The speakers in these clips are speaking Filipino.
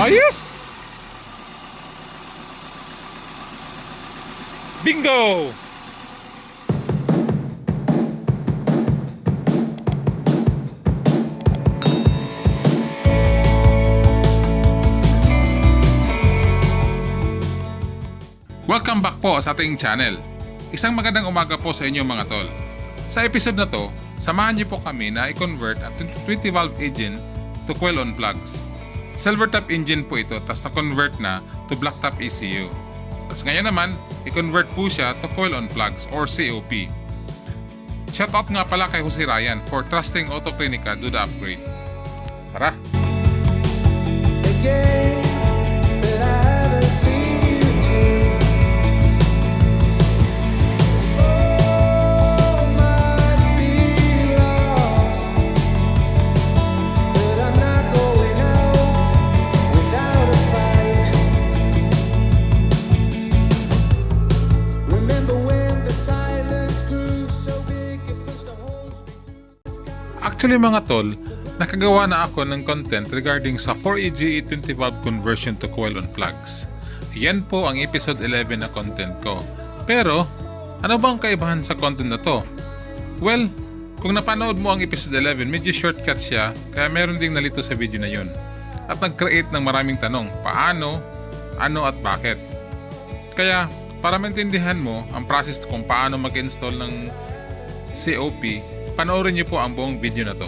Ayos! Bingo! Welcome back po sa ating channel. Isang magandang umaga po sa inyo mga tol. Sa episode na to, samahan niyo po kami na i-convert ang 20valve engine to coil on plugs. Silver top engine po ito, tas na-convert na to black top ECU. Tas ngayon naman, i-convert po siya to coil on plugs or COP. Shoutout nga pala kay Jose Ryan for trusting Auto Clinica do the upgrade. Tara! Actually mga tol, nakagawa na ako ng content regarding sa 4EGE 20valve conversion to coil on plugs. Yan po ang episode 11 na content ko. Pero, ano bang kaibahan sa content na to? Well, kung napanood mo ang episode 11, medyo shortcut siya, kaya meron ding nalito sa video na yun. At nag-create ng maraming tanong, paano, ano at bakit. Kaya, para maintindihan mo ang process kung paano mag-install ng COP, panoorin niyo po ang buong video na to.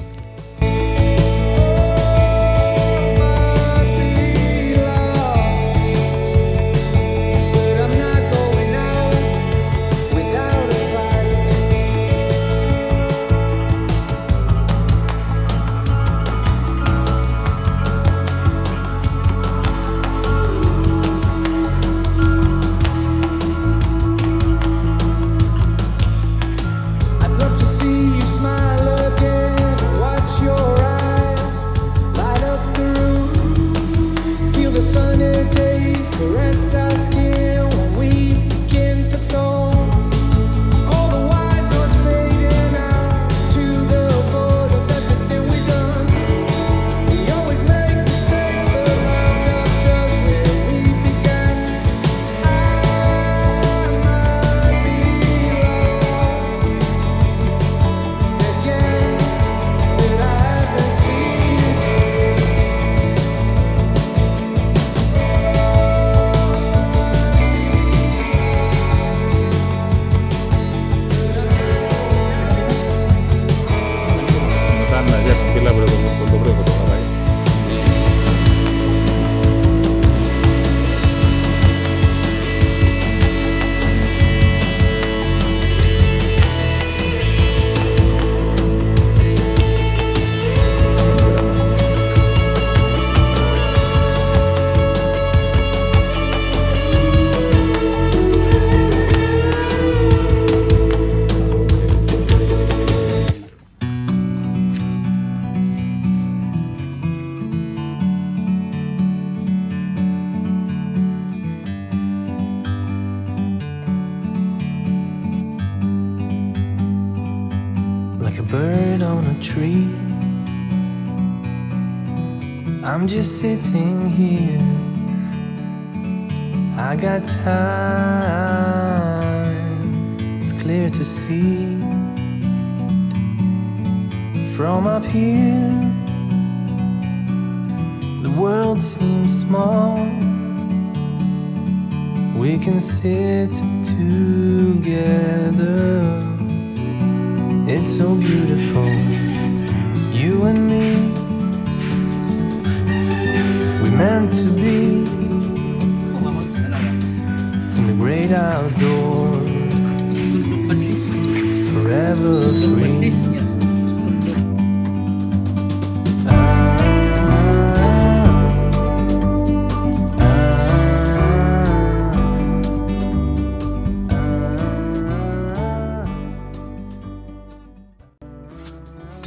Like a bird on a tree, I'm just sitting here. I got time, it's clear to see. From up here, the world seems small. We can sit together. It's so beautiful, you and me. We meant to be in the great outdoors, forever free.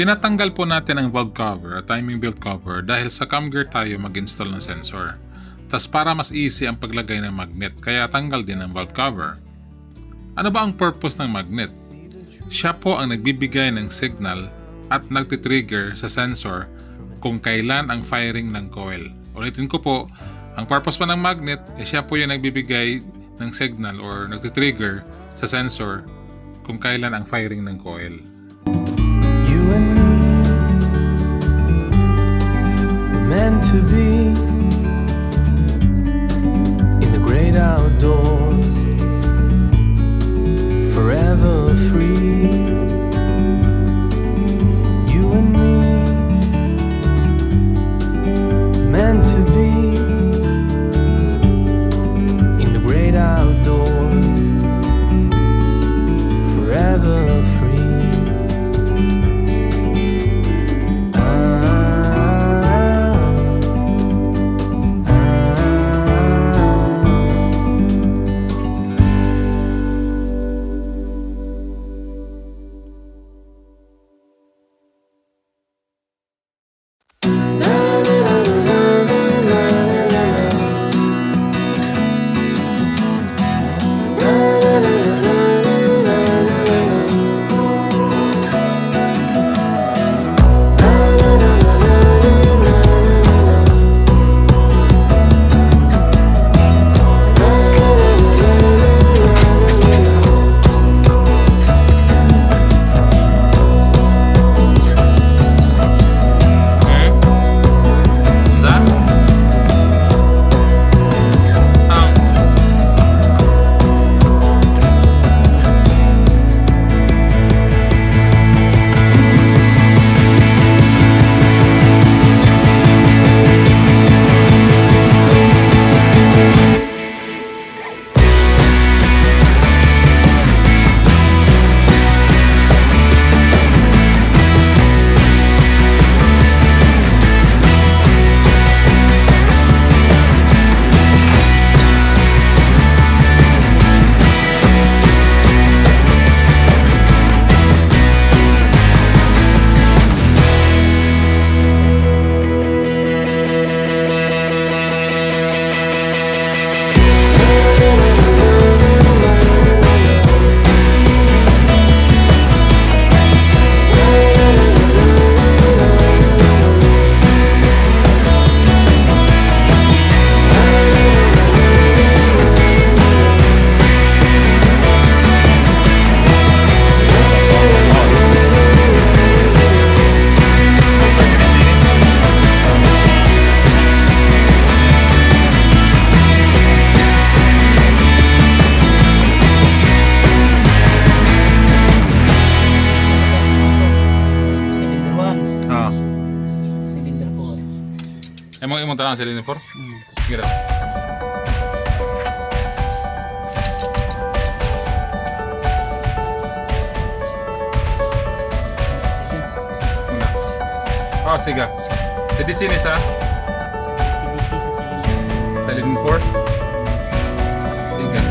Tinatanggal po natin ang valve cover at timing belt cover dahil sa cam gear tayo mag-install ng sensor. Tas para mas easy ang paglagay ng magnet, kaya tanggal din ang valve cover. Ano ba ang purpose ng magnet? Siya po ang nagbibigay ng signal at nagtitrigger sa sensor kung kailan ang firing ng coil. Ulitin ko po, ang purpose pa ng magnet, siya po yung nagbibigay ng signal or nagtitrigger sa sensor kung kailan ang firing ng coil. You and me were meant to be in the great outdoors, forever free. You and me meant to be in the great outdoors, forever free. Emang tanang cylinder 4? Sige daw. Oh, sige. Sa DC ni sa? Cylinder 4? Sige.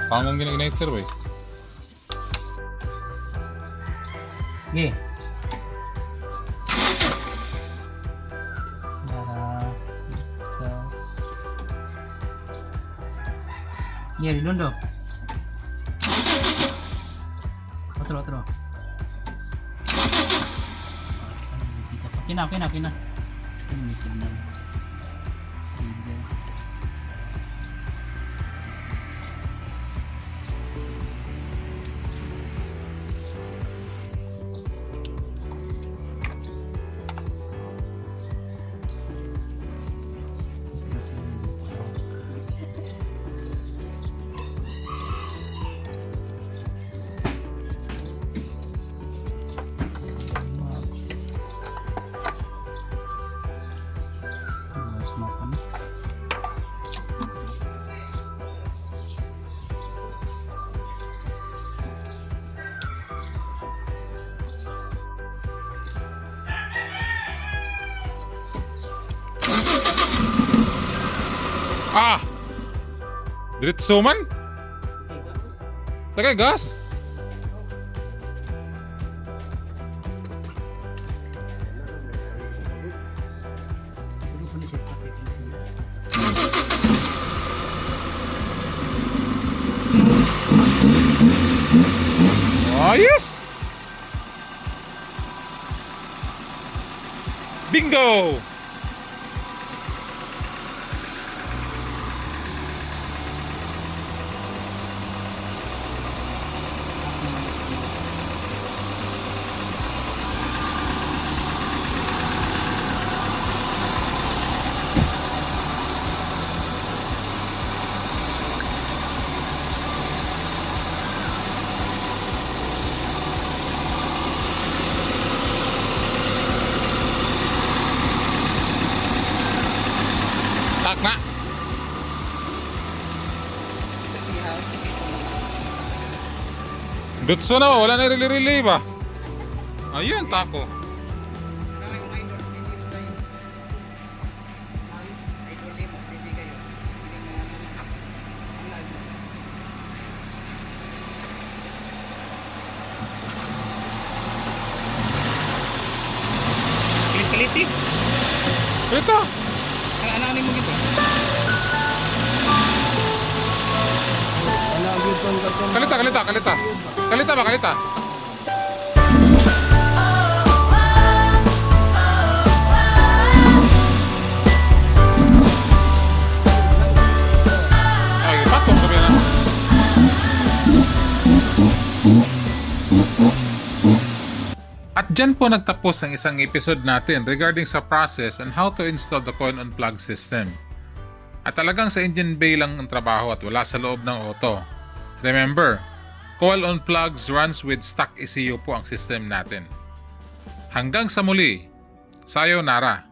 Pangong gina-igniter ba eh. Okay. Para gas. Yeah, redondo. Otro. Okay na. Ini may signal. Trigger. Ah! Diretso man? Tagay gas? Ayos! Bingo! Tak na. Dutso na ba? Wala na relay ba? Ayun, tako. Kiliti. Ito. Ano mo gito? Kalita ba? Ay, patong kami na. At dyan po nagtapos ang isang episode natin regarding sa process and how to install the coil on plug system. At talagang sa engine bay lang ang trabaho at wala sa loob ng auto. Remember, coil on plugs runs with stock ECU po ang system natin. Hanggang sa muli, sayonara!